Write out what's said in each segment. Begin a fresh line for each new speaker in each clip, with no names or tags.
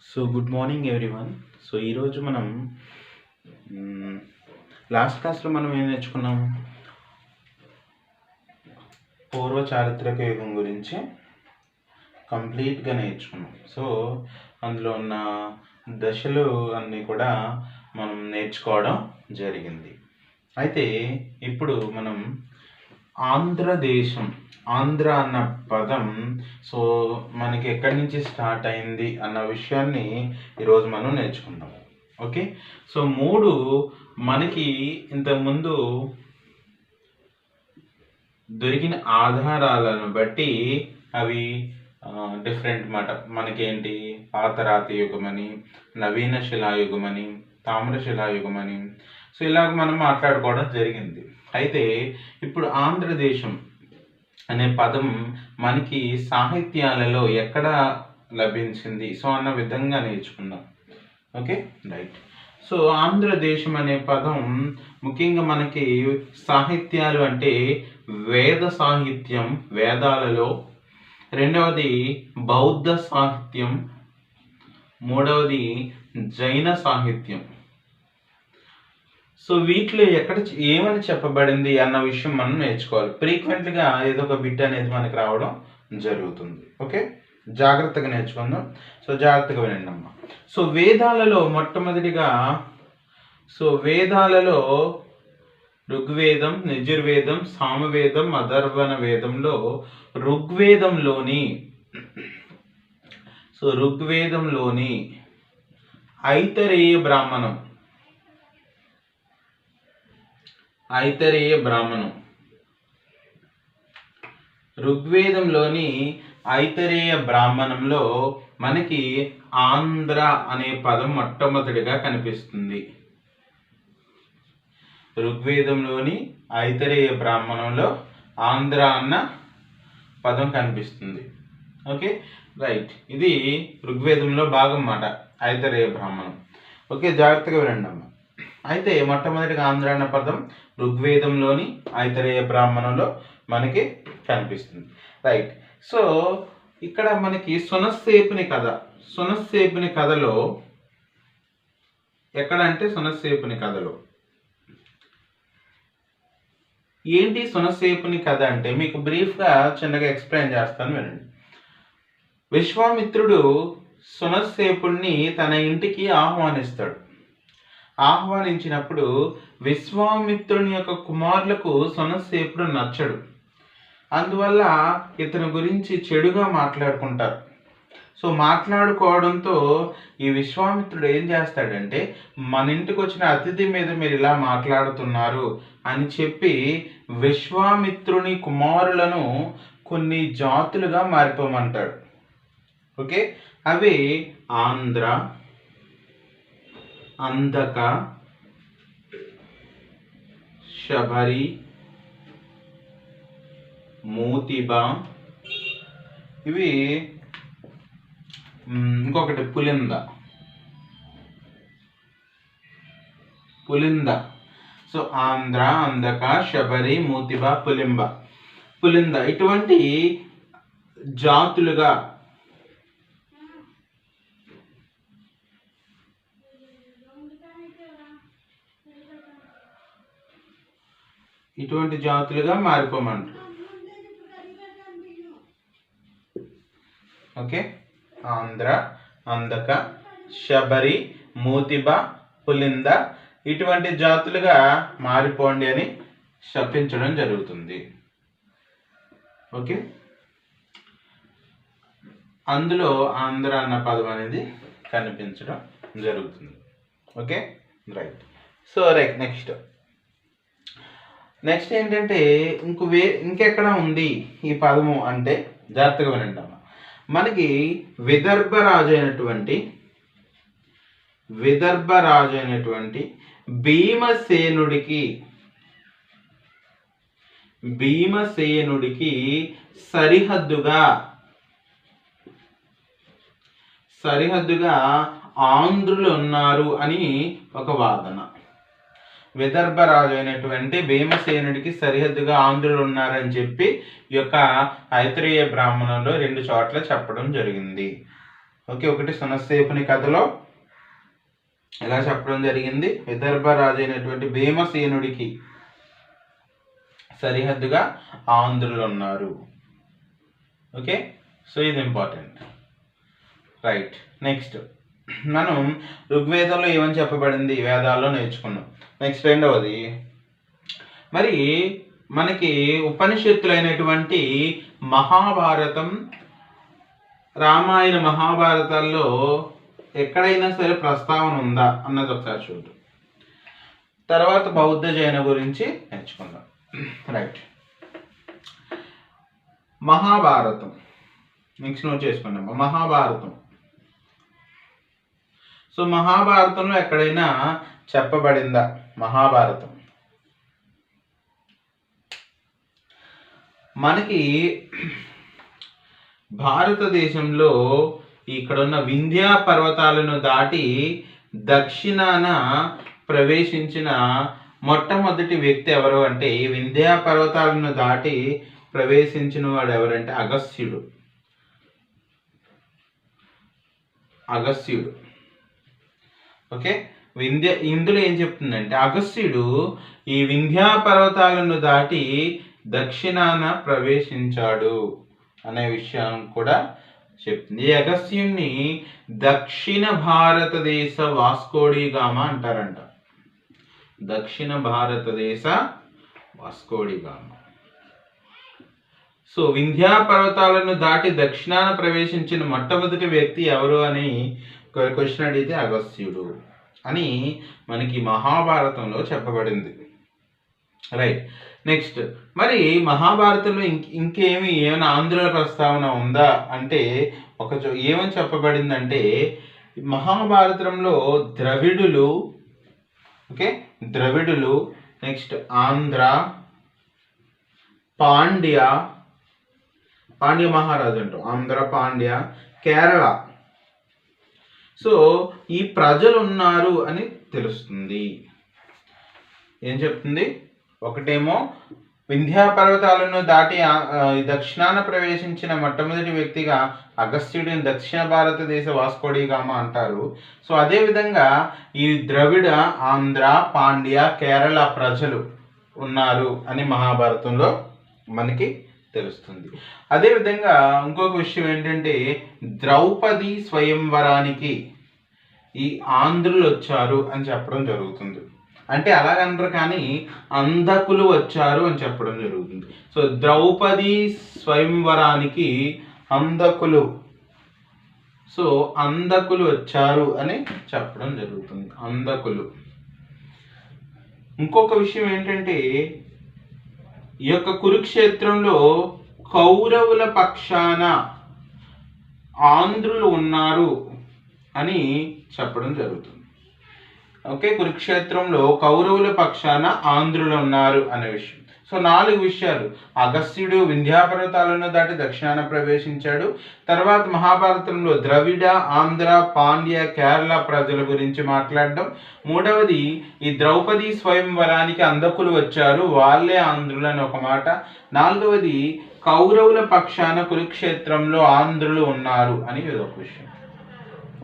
So good morning everyone. So ఈరోజు మనం last క్లాస్లో మనం ఏం నేర్చుకున్నాం? పూర్వ చారిత్రక యుగం గురించి కంప్లీట్గా నేర్చుకున్నాం. సో అందులో ఉన్న దశలు అన్నీ కూడా మనం నేర్చుకోవడం జరిగింది. అయితే ఇప్పుడు మనం ఆంధ్రదేశం, ఆంధ్ర అన్న పదం సో మనకి ఎక్కడి నుంచి స్టార్ట్ అయింది అన్న విషయాన్ని ఈరోజు మనం నేర్చుకుందాం. ఓకే, సో మూడు మనకి ఇంతకుముందు దొరికిన ఆధారాలను బట్టి అవి డిఫరెంట్ మాట. మనకేంటి, పాతరాతి యుగం అని, నవీన శిలాయుగం అని, తామ్ర శిలాయుగం అని, సో ఇలాగ మనం మాట్లాడుకోవడం జరిగింది. అయితే ఇప్పుడు ఆంధ్రదేశం అనే పదం మనకి సాహిత్యాలలో ఎక్కడ లభించింది సో అన్న విధంగా నేర్చుకుందాం. Okay, right. సో ఆంధ్రదేశం అనే పదం ముఖ్యంగా మనకి సాహిత్యాలు అంటే వేద సాహిత్యం, వేదాలలో, రెండవది బౌద్ధ సాహిత్యం, మూడవది జైన సాహిత్యం. సో వీటిలో ఎక్కడ ఏమని చెప్పబడింది అన్న విషయం మనం నేర్చుకోవాలి. ఫ్రీక్వెంట్గా ఏదో ఒక బిట్ అనేది మనకి రావడం జరుగుతుంది. ఓకే, జాగ్రత్తగా నేర్చుకుందాం. సో జాగ్రత్తగా వినండి అమ్మా. సో వేదాలలో మొట్టమొదటిగా, సో వేదాలలో ఋగ్వేదం, యజుర్వేదం, సామవేదం, అథర్వణ వేదంలో ఋగ్వేదంలోని ఐతరేయ బ్రాహ్మణం, ఋగ్వేదంలోని ఐతరేయ బ్రాహ్మణంలో మనకి ఆంధ్ర అనే పదం మొట్టమొదటిగా కనిపిస్తుంది. ఋగ్వేదంలోని ఐతరేయ బ్రాహ్మణంలో ఆంధ్ర అన్న పదం కనిపిస్తుంది. Okay, right. ఇది ఋగ్వేదంలో భాగం మాట, ఐతరేయ బ్రాహ్మణం. ఓకే, జాగ్రత్తగా వినండి అమ్మ. అయితే మొట్టమొదటిగా ఆంధ్ర అన్న పదం ఋగ్వేదంలోని ఐతరేయ బ్రాహ్మణంలో మనకి కనిపిస్తుంది. రైట్. సో ఇక్కడ మనకి సునస్సేపుని కథలో ఎక్కడంటే సునస్సేపుని కథలో ఏంటి? సునస్సేపుని కథ అంటే మీకు బ్రీఫ్గా చిన్నగా ఎక్స్ప్లెయిన్ చేస్తాను, వినండి. విశ్వామిత్రుడు సునస్సేపుణ్ణి తన ఇంటికి ఆహ్వానించినప్పుడు విశ్వామిత్రుని యొక్క కుమారులకు సునస్సేపుడు నచ్చడు. అందువల్ల ఇతని గురించి చెడుగా మాట్లాడుకుంటారు. సో మాట్లాడుకోవడంతో ఈ విశ్వామిత్రుడు ఏం చేస్తాడంటే, మన ఇంటికి వచ్చిన అతిథి మీద మీరు ఇలా మాట్లాడుతున్నారు అని చెప్పి విశ్వామిత్రుని కుమారులను కొన్ని జాతులుగా మారిపోమంటాడు. ఓకే, అవి ఆంధ్ర, అందక, శబరి, మూతిబా, ఇవి ఇంకొకటి పులింద. సో ఆంధ్ర, అందక, శబరి, మూతిబా, పులింద ఇటువంటి జాతులుగా మారిపోమంటారు. ఓకే, ఆంధ్ర, అందక, శబరి, మూతిబ, పులింద ఇటువంటి జాతులుగా మారిపోండి అని శపించడం జరుగుతుంది. ఓకే, అందులో ఆంధ్ర అన్న పదం అనేది కనిపించడం జరుగుతుంది. Okay, right. So right, next ఏంటంటే ఇంకెక్కడ ఉంది ఈ పదము అంటే జాగ్రత్తగా వినండి. మనకి విదర్భ రాజు అయినటువంటి భీమసేనుడికి సరిహద్దుగా ఆంధ్రులు ఉన్నారు అని ఒక వాదన. విదర్భ రాజు అయినటువంటి భీమసేనుడికి సరిహద్దుగా ఆంధ్రులు ఉన్నారని చెప్పి ఈ యొక్క ఐతరేయ బ్రాహ్మణంలో 2 చోట్ల చెప్పడం జరిగింది. ఓకే, ఒకటి సునస్సేపుని కథలో ఎలా చెప్పడం జరిగింది, విదర్భ రాజు అయినటువంటి భీమసేనుడికి సరిహద్దుగా ఆంధ్రులు ఉన్నారు. ఓకే, సో ఇది ఇంపార్టెంట్. రైట్, నెక్స్ట్ మనం ఋగ్వేదంలో ఏమని చెప్పబడింది వేదాల్లో నేర్చుకున్నాం. నెక్స్ట్ రెండవది, మరి మనకి ఉపనిషత్తులైనటువంటి మహాభారతం, రామాయణ మహాభారతాల్లో ఎక్కడైనా సరే ప్రస్తావన ఉందా అన్నది ఒకసారి చూద్దాం. తర్వాత బౌద్ధ జైన గురించి నేర్చుకుందాం. రైట్, మహాభారతం నెక్స్ట్ నోట్ చేసుకున్నాం. మహాభారతం, సో మహాభారతంలో ఎక్కడైనా చెప్పబడిందా మహాభారతం? మనకి భారతదేశంలో ఇక్కడున్న వింధ్యా పర్వతాలను దాటి దక్షిణాన ప్రవేశించిన మొట్టమొదటి వ్యక్తి ఎవరు అంటే, వింధ్యా పర్వతాలను దాటి ప్రవేశించిన వాడు ఎవరంటే అగస్త్యుడు. అగస్త్యుడు ఓకే, ఇందులో ఏం చెప్తుందంటే అగస్త్యుడు ఈ వింధ్యా పర్వతాలను దాటి దక్షిణాన ప్రవేశించాడు అనే విషయం కూడా చెప్తుంది. ఈ అగస్త్యుణ్ణి దక్షిణ భారతదేశ వాస్కోడి గామా అంటారంట. దక్షిణ భారతదేశ వాస్కోడి గామా. సో వింధ్యా పర్వతాలను దాటి దక్షిణాన ప్రవేశించిన మొట్టమొదటి వ్యక్తి ఎవరు అని క్వశ్చన్ అడిగితే అగస్త్యుడు అని మనకి మహాభారతంలో చెప్పబడింది. రైట్, నెక్స్ట్ మరి మహాభారతంలో ఏమైనా ఆంధ్రుల ప్రస్తావన ఉందా అంటే ఏమని చెప్పబడిందంటే, మహాభారతంలో ద్రవిడులు, ఓకే, ద్రవిడులు, నెక్స్ట్ ఆంధ్ర, పాండ్య మహారాజు అంటాం, ఆంధ్ర, పాండ్య, కేరళ, సో ఈ ప్రజలు ఉన్నారు అని తెలుస్తుంది. ఏం చెప్తుంది? ఒకటేమో వింధ్యా పర్వతాలను దాటి దక్షిణాన ప్రవేశించిన మొట్టమొదటి వ్యక్తిగా అగస్త్యుడిని దక్షిణ భారతదేశ వాస్కోడి గామా అంటారు. సో అదేవిధంగా ఈ ద్రవిడ, ఆంధ్ర, పాండ్య, కేరళ ప్రజలు ఉన్నారు అని మహాభారతంలో మనకి తెలుస్తుంది. అదేవిధంగా ఇంకొక విషయం ఏంటంటే, ద్రౌపది స్వయంవరానికి ఈ ఆంధ్రులు వచ్చారు అని చెప్పడం జరుగుతుంది. అంటే అలాగనరు కానీ అంధకులు వచ్చారు అని చెప్పడం జరుగుతుంది. సో ద్రౌపది స్వయంవరానికి అంధకులు, సో అంధకులు వచ్చారు అని చెప్పడం జరుగుతుంది. అంధకులు. ఇంకొక విషయం ఏంటంటే, ఈ యొక్క కురుక్షేత్రంలో కౌరవుల పక్షాన ఆంధ్రులు ఉన్నారు అని చెప్పడం జరుగుతుంది. ఓకే, కురుక్షేత్రంలో కౌరవుల పక్షాన ఆంధ్రులు ఉన్నారు అనే విషయం. సో 4 విషయాలు. అగస్త్యుడు వింధ్యా పర్వతాలను దాటి దక్షిణాన ప్రవేశించాడు. తర్వాత మహాభారతంలో ద్రవిడ, ఆంధ్ర, పాండ్య, కేరళ ప్రజల గురించి మాట్లాడడం. మూడవది ఈ ద్రౌపది స్వయంవరానికి అంధకులు వచ్చారు, వాళ్ళే ఆంధ్రులు అని ఒక మాట. 4వది కౌరవుల పక్షాన కురుక్షేత్రంలో ఆంధ్రులు ఉన్నారు అని ఒక విషయం.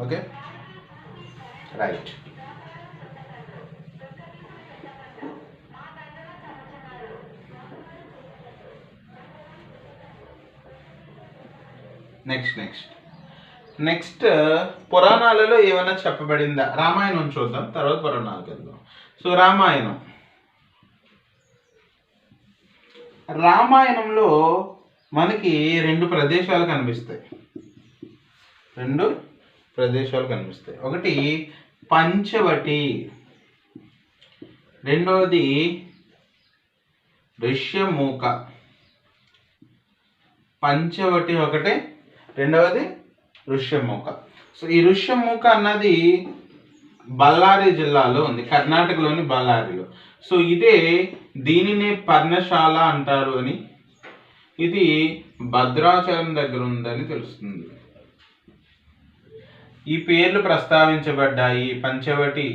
Okay, right. నెక్స్ట్ పురాణాలలో ఏమైనా చెప్పబడిందా? రామాయణం చూద్దాం, తర్వాత పురాణాలకు వెళ్దాం. సో రామాయణంలో మనకి 2 ప్రదేశాలు కనిపిస్తాయి. ఒకటి పంచవటి, రెండవది ఋష్యమూక. పంచవటి ఒకటే, రెండవది ఋష్యమూక. సో ఈ ఋష్యమూక అన్నది బళ్ళారి జిల్లాలో ఉంది, కర్ణాటకలోని బళ్ళారిలో. సో దీనినే పర్ణశాల అంటారు అని, ఇది భద్రాచలం దగ్గర ఉందని తెలుస్తుంది. ఈ పేర్లు ప్రస్తావించబడ్డాయి. పంచవటి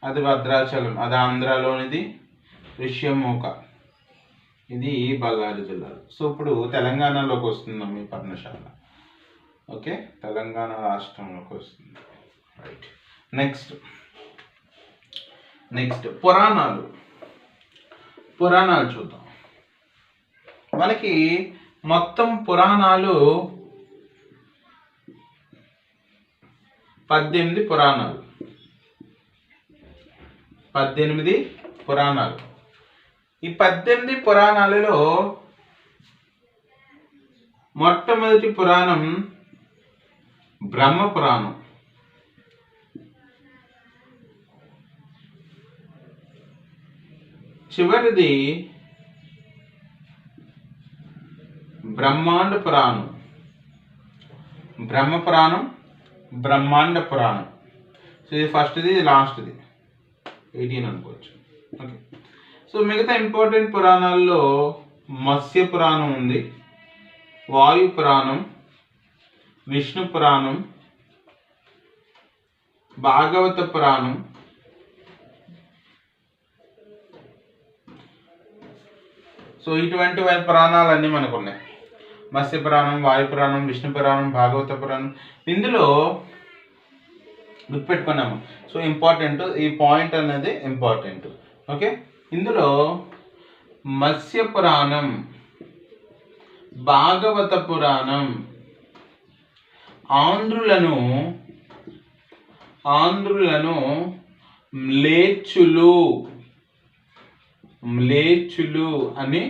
అది భద్రాచలం, అది ఆంధ్రాలోనిది. ఋష్యమూక ఇది బళ్ళారి జిల్లాలో. సో ఇప్పుడు తెలంగాణలోకి వస్తున్నాం ఈ పర్ణశాల. ఓకే, తెలంగాణ రాష్ట్రంలోకి వస్తుంది. రైట్. నెక్స్ట్ పురాణాలు చూద్దాం. మనకి మొత్తం పురాణాలు 18 పురాణాలు. 18 పురాణాలు. ఈ 18 పురాణాలలో మొట్టమొదటి పురాణం బ్రహ్మ పురాణం. చివరిది బ్రహ్మాండ పురాణం. బ్రహ్మ పురాణం, బ్రహ్మాండ పురాణం. సో ఇది ఫస్ట్ది, ఇది లాస్ట్ది, 18 అనుకోవచ్చు. ఓకే. సో మిగతా ఇంపార్టెంట్ పురాణాల్లో మత్స్య పురాణం ఉంది, వాయు పురాణం, విష్ణు పురాణం, భాగవత పురాణం, సో ఇటువంటి పురాణాలన్నీ మనకు ఉన్నాయి. మత్స్య పురాణం, వాయు పురాణం, విష్ణు పురాణం, భాగవత పురాణం. ఇందులో గుర్తుపెట్టుకున్నాము. సో ఇంపార్టెంట్, ఈ పాయింట్ అనేది ఇంపార్టెంట్. ఓకే. ఇందులో మత్స్య పురాణం, భాగవత పురాణం ఆంధ్రులను మ్లేచ్చులు అని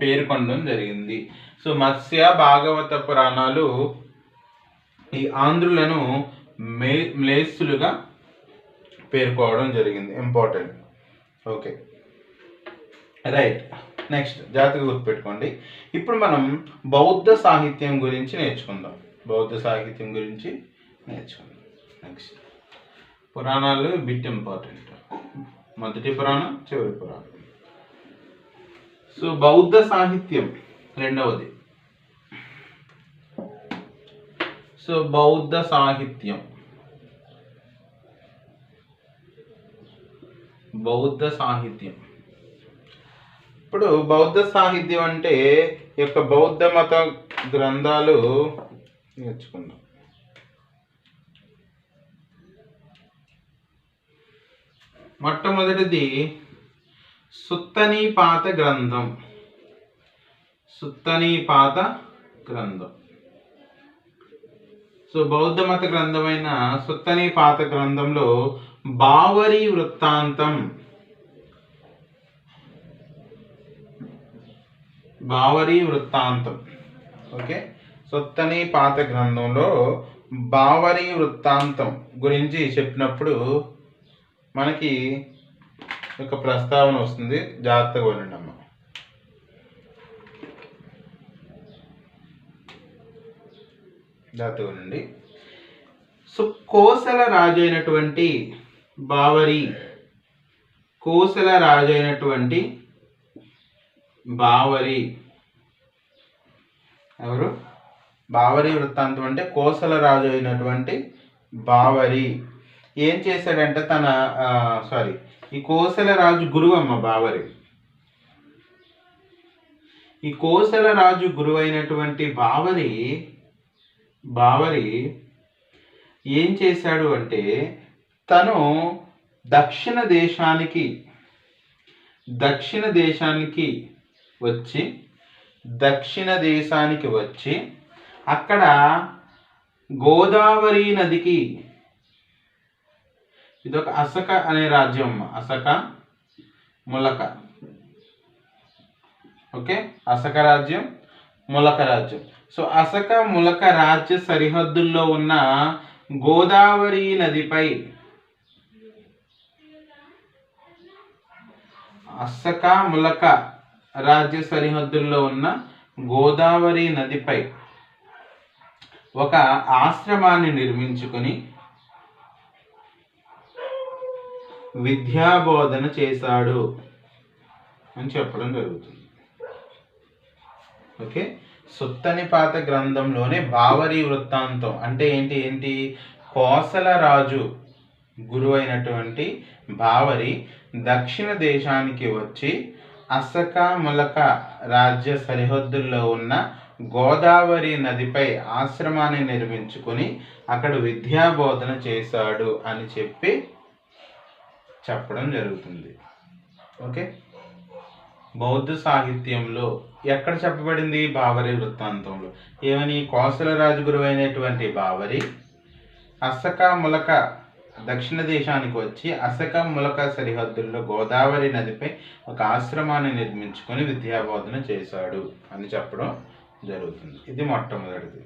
పేర్కొనడం జరిగింది. సో మత్స్య, భాగవత పురాణాలు ఈ ఆంధ్రులను మ్లేచ్చులుగా పేర్కోవడం జరిగింది. ఇంపార్టెంట్. Okay, right. నెక్స్ట్ జాగ్రత్తగా గుర్తుపెట్టుకోండి. ఇప్పుడు మనం బౌద్ధ సాహిత్యం గురించి నేర్చుకుందాం. నెక్స్ట్ పురాణాలు బిట్ ఇంపార్టెంట్. మొదటి పురాణం, చివరి పురాణం. సో బౌద్ధ సాహిత్యం రెండవది. సో బౌద్ధ సాహిత్యం ఇప్పుడు బౌద్ధ సాహిత్యం అంటే ఈ యొక్క బౌద్ధ మత గ్రంథాలు నేర్చుకుందాం. మొట్టమొదటిది సుత్తనీపాత గ్రంథం. సో బౌద్ధ మత గ్రంథమైన సుత్తనీపాత గ్రంథంలో బావరి వృత్తాంతం, ఓకే. సుత్తనీపాత గ్రంథంలో బావరి వృత్తాంతం గురించి చెప్పినప్పుడు మనకి ఒక ప్రస్తావన వస్తుంది. జాగ్రత్తగా వినండి అమ్మ. సో కోసల రాజు అయినటువంటి బావరి ఎవరు? బావరి వృత్తాంతం అంటే కోసల రాజు అయినటువంటి బావరి ఏం చేశాడంటే ఈ కోసల రాజు గురువు అమ్మ బావరి. ఈ కోసల రాజు గురువు అయినటువంటి బావరి ఏం చేశాడు అంటే తను దక్షిణ దేశానికి వచ్చి అక్కడ గోదావరి నదికి, ఇదొక అసక అనే రాజ్యం, అసక ములక. ఓకే, అసక రాజ్యం, ములక రాజ్యం. సో అసక ములక రాజ్య సరిహద్దుల్లో ఉన్న గోదావరి నదిపై, అసక ములక రాజ్య సరిహద్దుల్లో ఉన్న గోదావరి నదిపై ఒక ఆశ్రమాన్ని నిర్మించుకొని విద్యాబోధన చేశాడు అని చెప్పడం జరుగుతుంది. ఓకే, సుత్తనిపాత గ్రంథంలోనే బావరి వృత్తాంతం అంటే ఏంటి కోసల రాజు గురువు అయినటువంటి బావరి దక్షిణ దేశానికి వచ్చి అసక ములక రాజ్య సరిహద్దుల్లో ఉన్న గోదావరి నదిపై ఆశ్రమాన్ని నిర్మించుకుని అక్కడ విద్యాబోధన చేశాడు అని చెప్పడం జరుగుతుంది. ఓకే, బౌద్ధ సాహిత్యంలో ఎక్కడ చెప్పబడింది? బావరి వృత్తాంతంలో. ఏమని? కోసల రాజగురువు అయినటువంటి బావరి అసక ములక దక్షిణ దేశానికి వచ్చి అసక ములక సరిహద్దుల్లో గోదావరి నదిపై ఒక ఆశ్రమాన్ని నిర్మించుకొని విద్యాబోధన చేశాడు అని చెప్పడం జరుగుతుంది. ఇది మొట్టమొదటిది.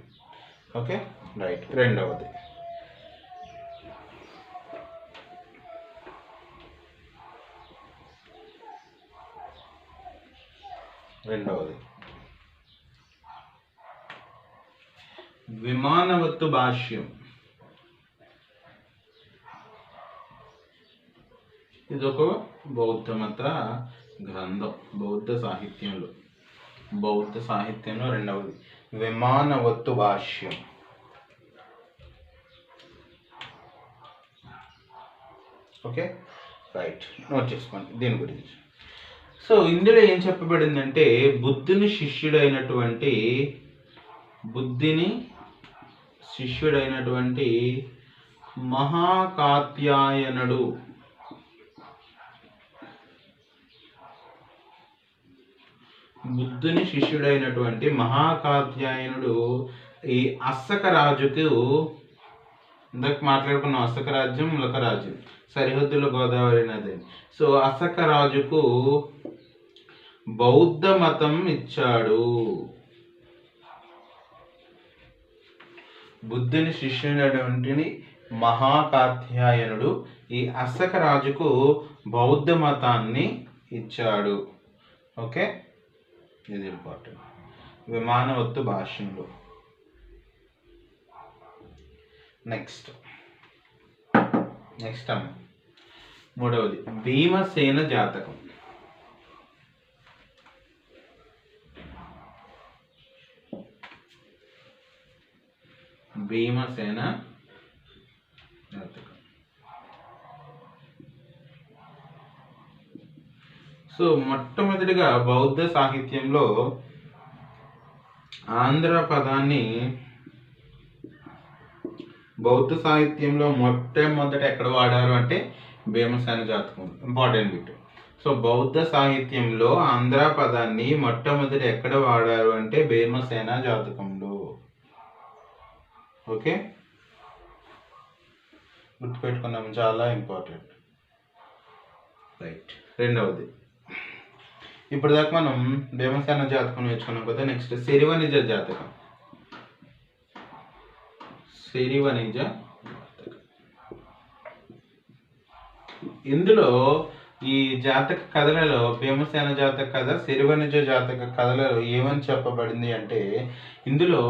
Okay, right. రెండవది విమానవత్తు భాష్యం. ఇదొక బౌద్ధ మత గ్రంథం. బౌద్ధ సాహిత్యంలో రెండవది విమానవత్తు భాష్యం. Okay, right. నోట్ చేసుకోండి దీని గురించి. సో ఇందులో ఏం చెప్పబడిందంటే బుద్ధుని శిష్యుడైనటువంటి మహాకాత్యాయనుడు ఈ అస్సక రాజుకు, ఇందాక మాట్లాడుకున్న అస్సక రాజ్యం ములక రాజ్యం సరిహద్దులో గోదావరి నది. సో అస్సక రాజుకు బౌద్ధ మతం ఇచ్చాడు. బుద్ధుని శిష్యుడైనటువంటి మహాకాత్యాయనుడు ఈ అస్సక రాజుకు బౌద్ధ మతాన్ని ఇచ్చాడు. ఓకే, ఇది ఇంపార్టెంట్. విమానవత్తు భాష్యంలో. నెక్స్ట్ అమ్మ మూడవది భీమసేన జాతకం. భీమసేన జాతకం. సో మొట్టమొదటిగా బౌద్ధ సాహిత్యంలో ఆంధ్ర పదాన్ని మొట్టమొదట ఎక్కడ వాడారు అంటే భీమసేన జాతకం. Important bit. సో బౌద్ధ సాహిత్యంలో ఆంధ్ర పదాన్ని మొట్టమొదట ఎక్కడ వాడారు అంటే భీమసేన జాతకంలో. ఓకే, గుర్తుపెట్టుకున్నాం, చాలా ఇంపార్టెంట్. రైట్. రెండవది ఇప్పుడు దాకా మనం భీమసేన జాతకం నేర్చుకున్నాం కదా. నెక్స్ట్ సిరివనిజ జాతకం. ఇందులో ఈ జాతక కథలలో భీమసేన జాతక కథ, సిరివనిజ జాతక కథలలో ఏమని చెప్పబడింది అంటే ఇందులో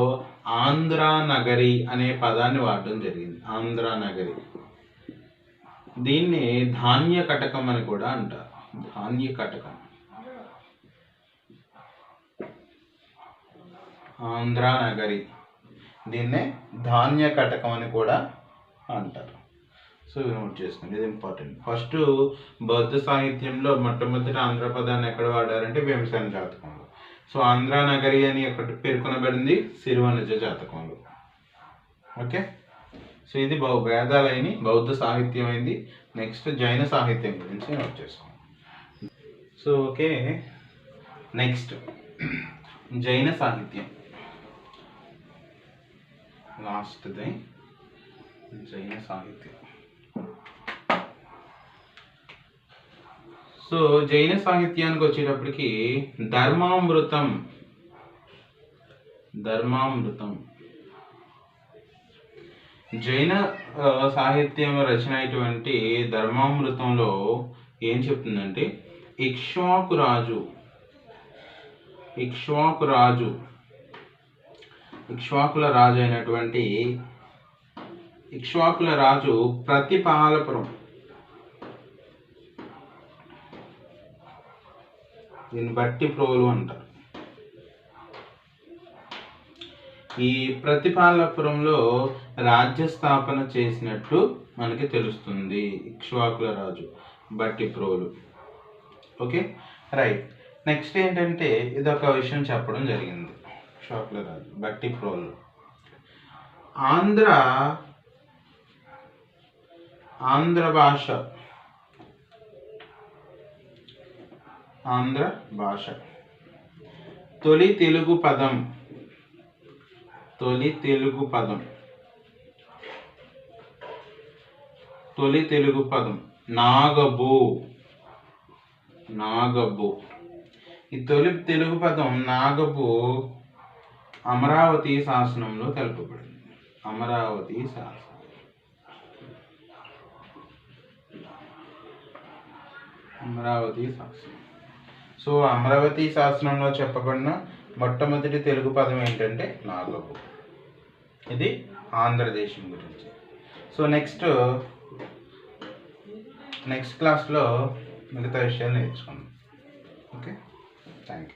ఆంధ్రా నగరి అనే పదాన్ని వాడడం జరిగింది. ఆంధ్రా నగరి. దీన్ని ధాన్య కటకం అని కూడా అంటారు. ధాన్య కటకం, ఆంధ్రా నగరి, దీన్నే ధాన్య కటకం అని కూడా అంటారు. సో నోట్ చేసుకోండి, ఇది ఇంపార్టెంట్. ఫస్ట్ బౌద్ధ సాహిత్యంలో మొట్టమొదటి ఆంధ్ర పదాన్ని ఎక్కడ వాడారంటే భీమసేన జాతకంలో. సో ఆంధ్రా నగరి అని ఎక్కడ పేర్కొనబడింది? సిరివనిజ జాతకంలో. ఓకే, సో ఇది వేదాలైన బౌద్ధ సాహిత్యం అయింది. నెక్స్ట్ జైన సాహిత్యం గురించి నోట్ చేసుకోండి. సో ఓకే, నెక్స్ట్ జైన సాహిత్యం. లాస్ట్ది జైన సాహిత్యం. సో జైన సాహిత్యానికి వచ్చేటప్పటికి ధర్మామృతం జైన సాహిత్యం రచన అయినటువంటి ధర్మామృతంలో ఏం చెప్తుందంటే ఇక్ష్వాకుల రాజు అయినటువంటి ఇక్ష్వాకుల రాజు ప్రతిపాలపురం, దీన్ని బట్టి ప్రోలు అంటారు. ఈ ప్రతిపాలపురంలో రాజ్య స్థాపన చేసినట్టు మనకి తెలుస్తుంది ఇక్ష్వాకుల రాజు బట్టి ప్రోలు. Okay, right. నెక్స్ట్ ఏంటంటే ఇదొక విషయం చెప్పడం జరిగింది. షాప్లో రాదు, బట్టి ప్రోలు. ఆంధ్ర భాష, ఆంధ్ర భాష. తొలి తెలుగు పదం, తొలి తెలుగు పదం, తొలి తెలుగు పదం నాగబు, నాగబు. ఈ తొలి తెలుగు పదం నాగబు అమరావతి శాసనంలో తెలుపబడింది. అమరావతి శాసనం, అమరావతి శాసనం. సో అమరావతి శాసనంలో చెప్పబడిన మొట్టమొదటి తెలుగు పదం ఏంటంటే నాగబు. ఇది ఆంధ్రదేశం గురించి. సో నెక్స్ట్ క్లాస్లో మిగతా విషయాలు నేర్చుకుందాం. Okay, thank you.